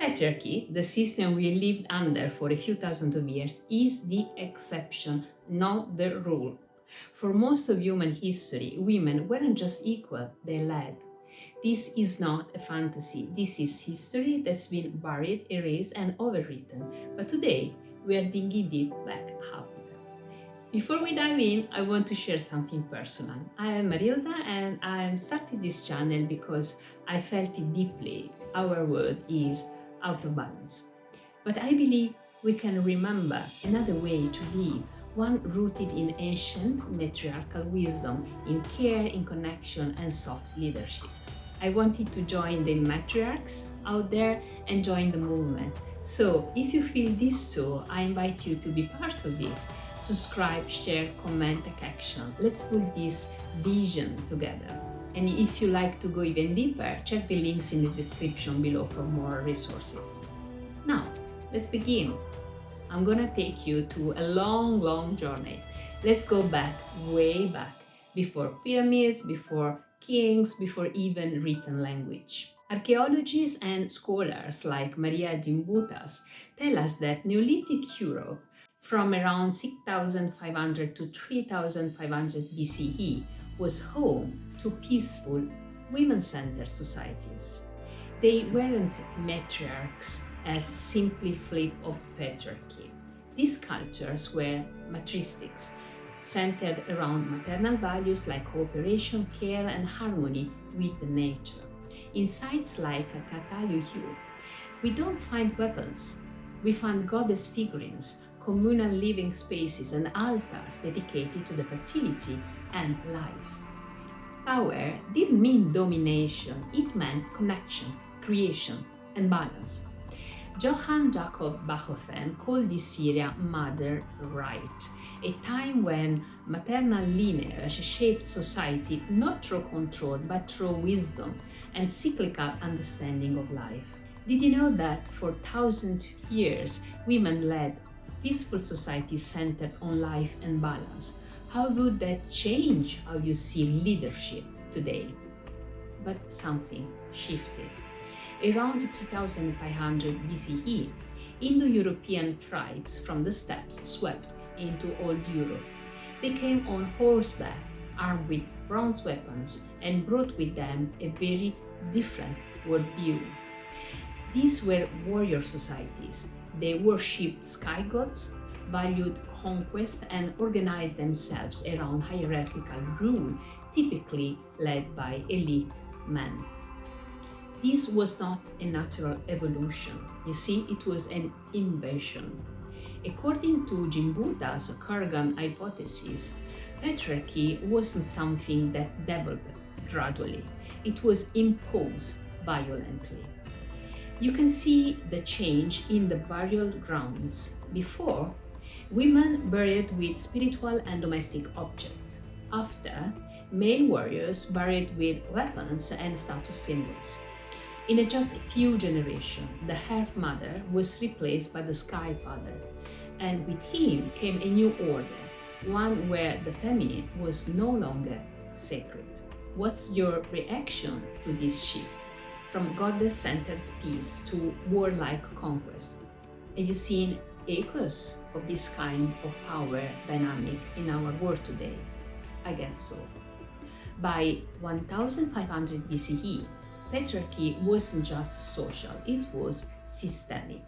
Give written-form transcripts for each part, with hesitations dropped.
Patriarchy, the system we lived under for a few thousand of years, is the exception, not the rule. For most of human history, women weren't just equal, they led. This is not a fantasy, this is history that's been buried, erased, and overwritten. But today, we are digging it back up. Before we dive in, I want to share something personal. I am Marilda and I started this channel because I felt it deeply. Our world is out of balance. But I believe we can remember another way to live, one rooted in ancient matriarchal wisdom, in care, in connection, and soft leadership. I wanted to join the matriarchs out there and join the movement. So if you feel this too, I invite you to be part of it. Subscribe, share, comment, take action. Let's put this vision together. And if you like to go even deeper, check the links in the description below for more resources. Now, let's begin. I'm gonna take you to a long journey. Let's go back, way back, before pyramids, before kings, before even written language. Archaeologists and scholars like Maria Gimbutas tell us that Neolithic Europe, from around 6500 to 3500 BCE, was home to peaceful, women-centered societies. They weren't matriarchs as simply flip of patriarchy. These cultures were matristics, centered around maternal values like cooperation, care, and harmony with the nature. In sites like Cataluyuk, we don't find weapons. We find goddess figurines, communal living spaces, and altars dedicated to the fertility and life. Power didn't mean domination, it meant connection, creation, and balance. Johann Jacob Bachofen called this era Mother Right, a time when maternal lineage shaped society not through control but through wisdom and cyclical understanding of life. Did you know that for thousands of years women led peaceful societies centered on life and balance? How would that change how you see leadership today? But something shifted. Around 2500 BCE, Indo-European tribes from the steppes swept into Old Europe. They came on horseback, armed with bronze weapons, and brought with them a very different worldview. These were warrior societies. They worshipped sky gods, valued conquest, and organized themselves around hierarchical rule, typically led by elite men. This was not a natural evolution. You see, it was an invasion. According to Gimbuta's Kurgan hypothesis, patriarchy wasn't something that developed gradually. It was imposed violently. You can see the change in the burial grounds. Before, women buried with spiritual and domestic objects. After, male warriors buried with weapons and status symbols. In just a few generations, the Earth Mother was replaced by the Sky Father, and with him came a new order, one where the feminine was no longer sacred. What's your reaction to this shift? From goddess-centered peace to warlike conquest? Have you seen echoes of this kind of power dynamic in our world today? I guess so. By 1500 BCE, patriarchy wasn't just social, it was systemic.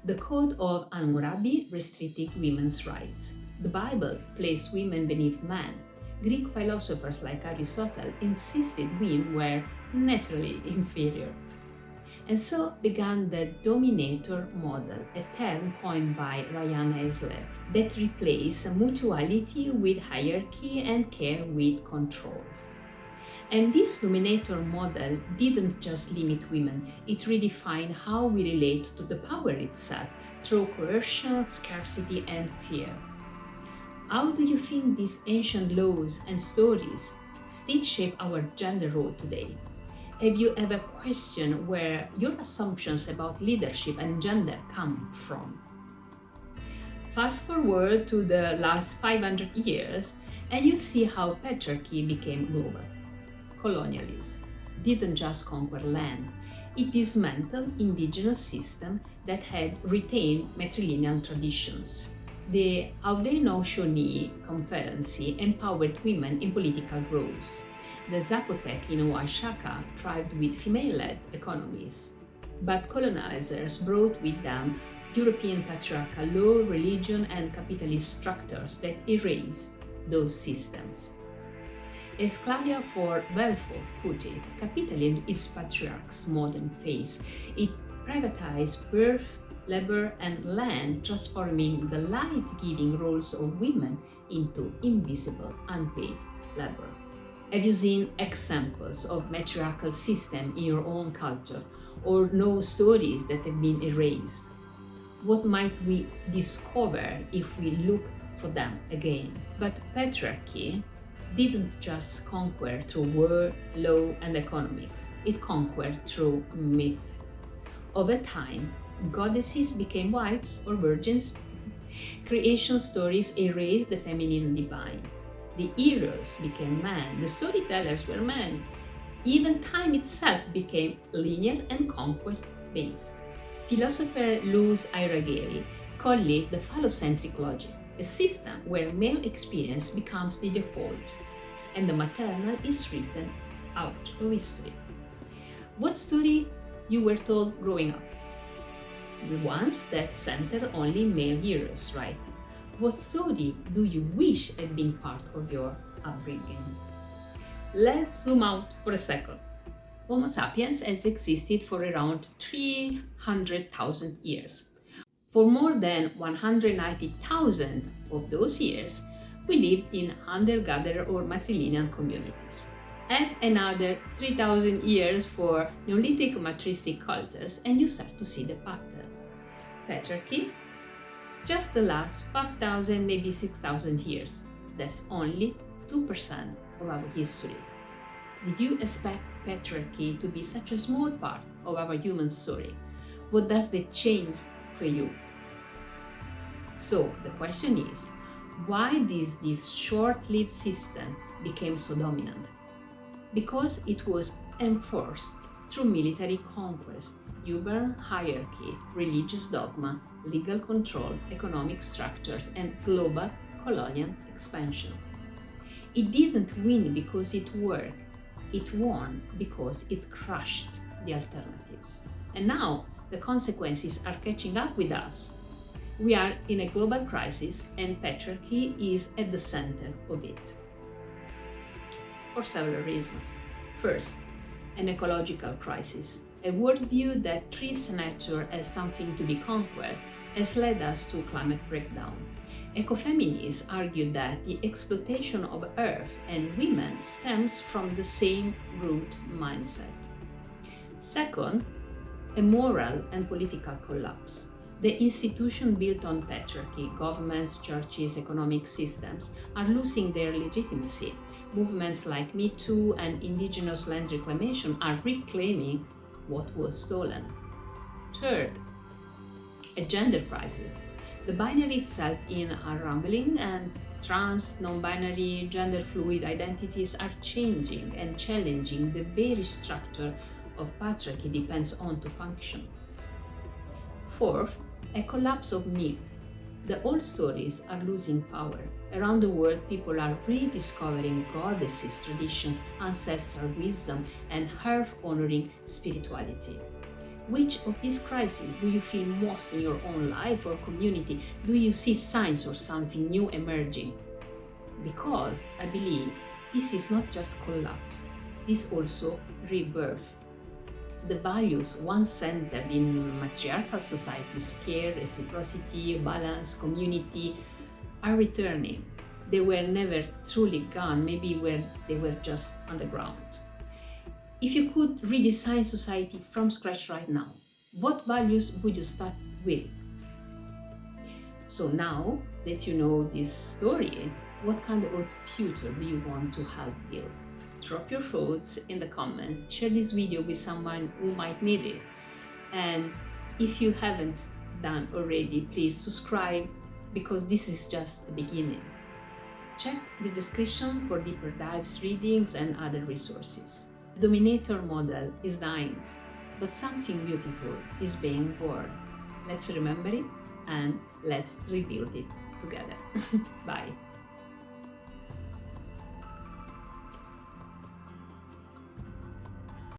The Code of Hammurabi restricted women's rights. The Bible placed women beneath men. Greek philosophers like Aristotle insisted women were naturally inferior. And so began the dominator model, a term coined by Ryan Eisler, that replaced mutuality with hierarchy and care with control. And this dominator model didn't just limit women, it redefined how we relate to the power itself through coercion, scarcity, and fear. How do you think these ancient laws and stories still shape our gender role today? Have you ever questioned where your assumptions about leadership and gender come from? Fast forward to the last 500 years, and you see how patriarchy became global. Colonialism didn't just conquer land, It dismantled indigenous systems that had retained matrilineal traditions. The Haudenosaunee Conference empowered women in political roles. The Zapotec in Oaxaca thrived with female-led economies. But colonizers brought with them European patriarchal law, religion, and capitalist structures that erased those systems. As Claudia for Belfort put it, capitalism is patriarch's modern face. It privatized birth, labor, and land, transforming the life-giving roles of women into invisible, unpaid labor. Have you seen examples of matriarchal system in your own culture, or know stories that have been erased? What might we discover if we look for them again? But patriarchy didn't just conquer through war, law, and economics. It conquered through myth. Over time, goddesses became wives or virgins. Creation stories erased the feminine and divine. The heroes became men. The storytellers were men. Even time itself became linear and conquest-based. Philosopher Luz Iragheri called it the phallocentric logic, a system where male experience becomes the default, and the maternal is written out of history. What story you were told growing up? The ones that centered only male heroes, right? What story do you wish had been part of your upbringing? Let's zoom out for a second. Homo sapiens has existed for around 300,000 years. For more than 190,000 of those years, we lived in hunter-gatherer or matrilineal communities. Add another 3,000 years for Neolithic matristic cultures and you start to see the pattern. Patriarchy? Just the last 5,000, maybe 6,000 years. That's only 2% of our history. Did you expect patriarchy to be such a small part of our human story? What does that change for you? So the question is, why did this short-lived system become so dominant? Because it was enforced through military conquest, urban hierarchy, religious dogma, legal control, economic structures, and global colonial expansion. It didn't win because it worked. It won because it crushed the alternatives. And now the consequences are catching up with us. We are in a global crisis and patriarchy is at the center of it. For several reasons. First, an ecological crisis. A worldview that treats nature as something to be conquered has led us to climate breakdown. Ecofeminists argue that the exploitation of Earth and women stems from the same root mindset. Second, a moral and political collapse. The institutions built on patriarchy, governments, churches, economic systems, are losing their legitimacy. Movements like Me Too and indigenous land reclamation are reclaiming what was stolen. Third, a gender crisis. The binary itself is unraveling and trans, non-binary, gender-fluid identities are changing and challenging the very structure of patriarchy depends on to function. Fourth, a collapse of myth. The old stories are losing power. Around the world, people are rediscovering goddesses, traditions, ancestral wisdom, and earth-honoring spirituality. Which of these crises do you feel most in your own life or community? Do you see signs of something new emerging? Because I believe this is not just collapse, this is also rebirth. The values once centered in matriarchal societies, care, reciprocity, balance, community, are returning. They were never truly gone, maybe they were just underground. If you could redesign society from scratch right now, what values would you start with? So now that you know this story, what kind of future do you want to help build? Drop your thoughts in the comments, share this video with someone who might need it. And if you haven't done already, please subscribe because this is just the beginning. Check the description for deeper dives, readings, and other resources. The dominator model is dying. but something beautiful is being born. Let's remember it and let's rebuild it together. Bye.